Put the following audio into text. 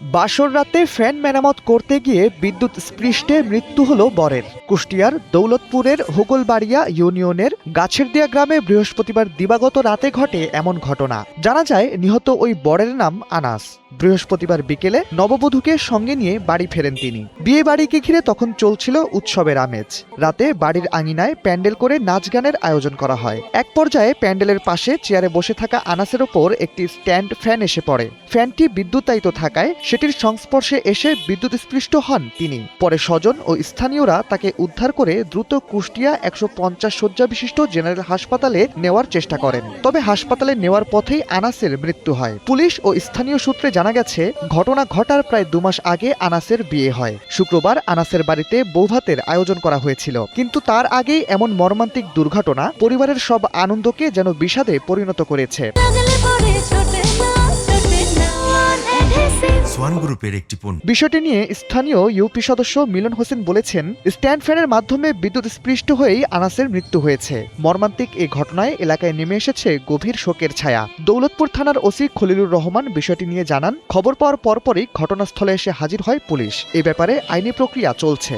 বাসর রাতে ফ্যান মেরামত করতে গিয়ে বিদ্যুৎ স্পৃষ্টে মৃত্যু হল বরের। কুষ্টিয়ার দৌলতপুরের হোগলবাড়িয়া ইউনিয়নের গাছেরদিয়া গ্রামে বৃহস্পতিবার দিবাগত রাতে ঘটে এমন ঘটনা। জানা যায় নিহত ওই বরের নাম আনাস। বৃহস্পতিবার বিকেলে নববধূকে সঙ্গে নিয়ে বাড়ি ফেরেন তিনি। বিয়ে বাড়িকে ঘিরে তখন চলছিল উৎসবের আমেজ। রাতে বাড়ির আঙিনায় প্যান্ডেল করে নাচ গানের আয়োজন করা হয়। এক পর্যায়ে প্যান্ডেলের পাশে চেয়ারে বসে থাকা আনাসের ওপর একটি স্ট্যান্ড ফ্যান এসে পড়ে। ফ্যানটি বিদ্যুতায়িত থাকায় সেটির সংস্পর্শে এসে বিদ্যুৎস্পৃষ্ট হন তিনি। পরে স্বজন ও স্থানীয়রা তাকে উদ্ধার করে দ্রুত কুষ্টিয়া 150 শয্যা বিশিষ্ট জেনারেল হাসপাতালে নেওয়ার চেষ্টা করেন। তবে হাসপাতালে নেওয়ার পথেই আনাসের মৃত্যু হয়। পুলিশ ও স্থানীয় সূত্রে জানা গেছে, ঘটনা ঘটার প্রায় 2 মাস আগে আনাসের বিয়ে হয়। শুক্রবার আনাসের বাড়িতে বৌভাতের আয়োজন করা হয়েছিল, কিন্তু তার আগেই এমন মর্মান্তিক দুর্ঘটনা পরিবারের সব আনন্দকে যেন বিষাদে পরিণত করেছে। বিষয়টি নিয়ে স্থানীয় ইউপি সদস্য মিলন হোসেন বলেছেন, স্ট্যান্ড ফ্যানের মাধ্যমে বিদ্যুৎ স্পৃষ্ট হয়েই আনাসের মৃত্যু হয়েছে। মর্মান্তিক এই ঘটনায় এলাকায় নেমে এসেছে গভীর শোকের ছায়া। দৌলতপুর থানার ওসি খলিলুর রহমান বিষয়টি নিয়ে জানান, খবর পাওয়ার পরপরই ঘটনাস্থলে এসে হাজির হয় পুলিশ। এ ব্যাপারে আইনি প্রক্রিয়া চলছে।